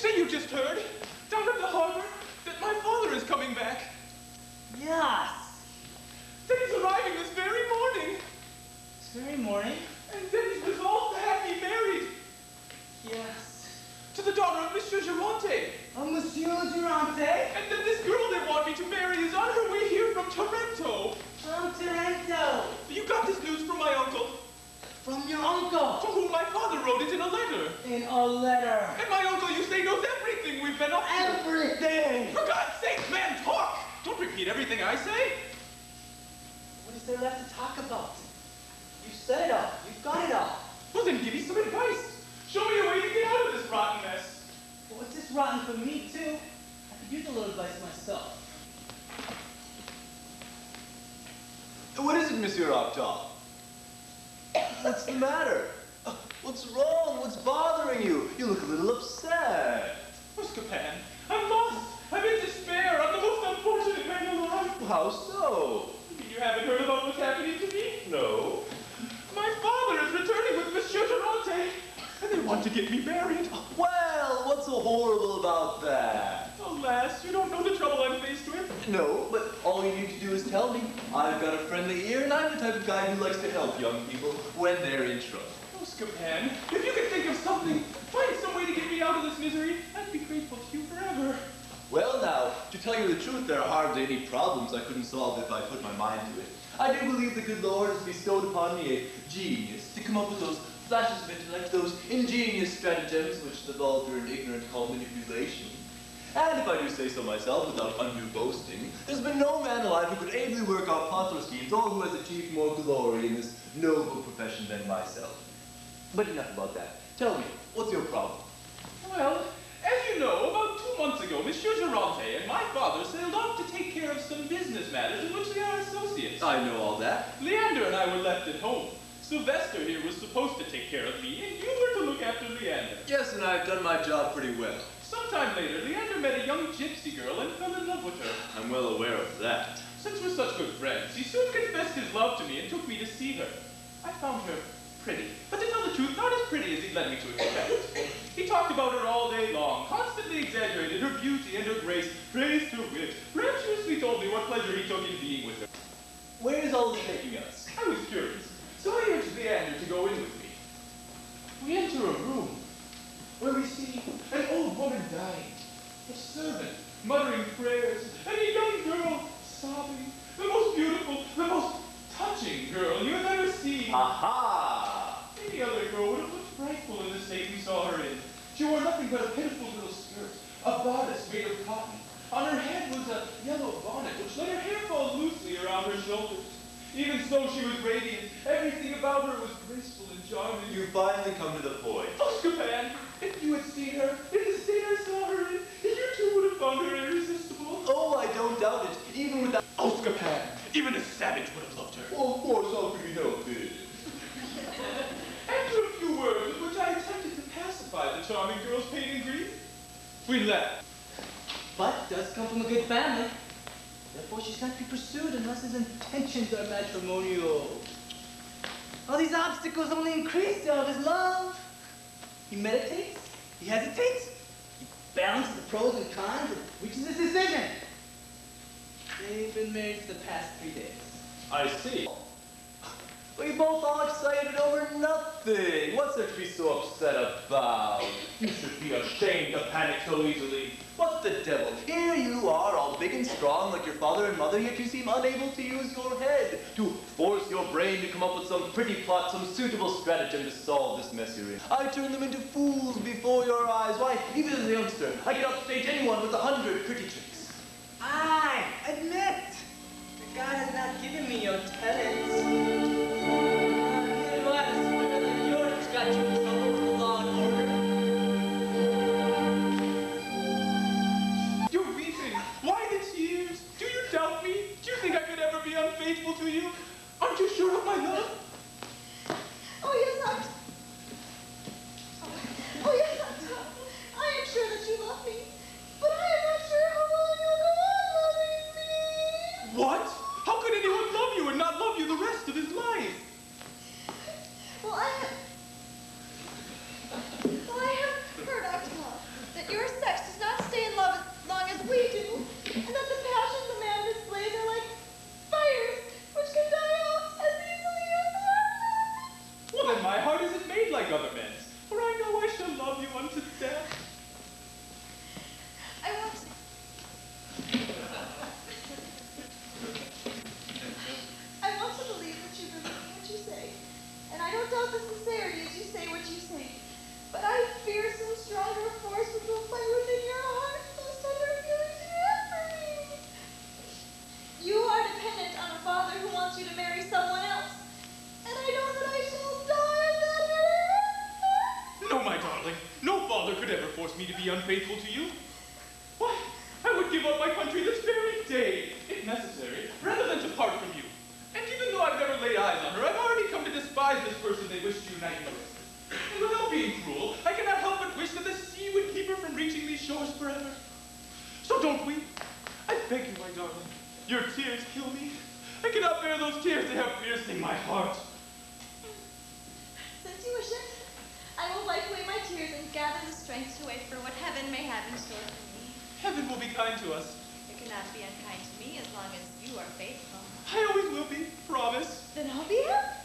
say you just heard, down at the harbor, that my father is coming back? Yes. That he's arriving this very morning. This very morning? And then he's resolved to have me married. Yes. To the daughter of Monsieur Geronte. Oh, Monsieur Geronte? And then this girl they want me to marry is on her way here from Taranto. From Taranto? You got this news from my uncle. From your uncle? To whom my father wrote it in a letter. In a letter? And my uncle, you say, knows everything we've been up to. Everything! For God's sake, man, talk! Don't repeat everything I say. What is there left to talk about? You said it all. You've got it all. Well, then give me some advice. Show me a way to get out of this rotten mess. Well, it's just rotten for me, too. I could use a little advice myself. What is it, Monsieur Octave? What's the matter? What's wrong? What's bothering you? You look a little upset. Oh, Scapin, I'm lost. I'm in despair. I'm the most unfortunate man alive. How so? You haven't heard about what's happening to me? No. My father is returning with Monsieur Geronte, and they want to get me married. Well, what's so horrible about that? Alas, you don't know the trouble I'm faced with. No, but all you need to do is tell me. I've got a friendly ear, and I'm the type of guy who likes to help young people when they're in trouble. Oh, Scapin, if you could think of something, find some way to get me out of this misery, I'd be grateful to you forever. Well now, to tell you the truth, there are hardly any problems I couldn't solve if I put my mind to it. I do believe the good Lord has bestowed upon me a genius to come up with those flashes of intellect, those ingenious stratagems which the vulgar and ignorant call manipulation. And if I do say so myself without undue boasting, there's been no man alive who could ably work out plot schemes or who has achieved more glory in this noble profession than myself. But enough about that. Tell me, what's your problem? Well, as you know, about 2 months ago, Monsieur Geronte and my father sailed off to take care of some business matters in which we are associates. I know all that. Leandre and I were left at home. Sylvestre here was supposed to take care of me, and you were to look after Leandre. Yes, and I've done my job pretty well. Sometime later, Leandre met a young gypsy girl and fell in love with her. I'm well aware of that. Since we're such good friends, he soon confessed his love to me and took me to see her. I found her pretty, but to tell the truth, not as pretty as he led me to expect. He talked about her all day long, constantly exaggerated her beauty and her grace, praised her wit, rapturously told me what pleasure he took in being with her. Where is all this taking us? I was curious, so I urged Leandre to go in with me. We enter a room where we see an old woman dying, a servant muttering prayers, and a young girl sobbing. The most beautiful, the most touching girl you have ever seen. Aha! Any other girl would have looked frightful in the state we saw her in. She wore nothing but a pitiful little skirt, a bodice made of cotton. On her head was a yellow bonnet which let her hair fall loosely around her shoulders. Even so, she was radiant. Everything about her was graceful and charming. You finally come to the point. Oh, Scapin, if you had seen her, in the state I saw her in, you too would have found her irresistible. Oh, I don't doubt it. Even without... Oh, Scapin, even a savage would have loved her. Oh, of course, how could we help it? After a few words with which I attempted to pacify the charming girl's pain and grief, we left. But does come from a good family. Therefore, she's not to be pursued unless his intentions are matrimonial. All these obstacles only increase all of his love. He meditates, he hesitates, he balances the pros and cons and reaches his decision. They've been married for the past 3 days. I see. We both all excited over nothing. What's there to be so upset about? You should be ashamed to panic so easily. What the devil? Here you are, all big and strong like your father and mother, yet you seem unable to use your head, to force your brain to come up with some pretty plot, some suitable stratagem to solve this mess you're in. I turn them into fools before your eyes. Why, even as a youngster, I can upstage anyone with 100 pretty tricks. I admit that God has not given me your talents. Got you in trouble with the law and order. You're weeping. Why the tears? Do you doubt me? Do you think I could ever be unfaithful to you? Aren't you sure of my love? Oh, yes, Oh, yes, Octave. I am sure that you love me, but I am not sure how long you'll go on loving me. What? How could anyone love you and not love you could ever force me to be unfaithful to you. Why, I would give up my country this very day, if necessary, rather than to part from you. And even though I've never laid eyes on her, I've already come to despise this person they wish to unite me with. And without being cruel, I cannot help but wish that the sea would keep her from reaching these shores forever. So don't weep. I beg you, my darling. Your tears kill me. I cannot bear those tears, they have piercing my heart. Since you wish it, I will wipe away my tears and gather the strength to wait for what heaven may have in store for me. Heaven will be kind to us. It cannot be unkind to me as long as you are faithful. I always will be, promise. Then I'll be happy.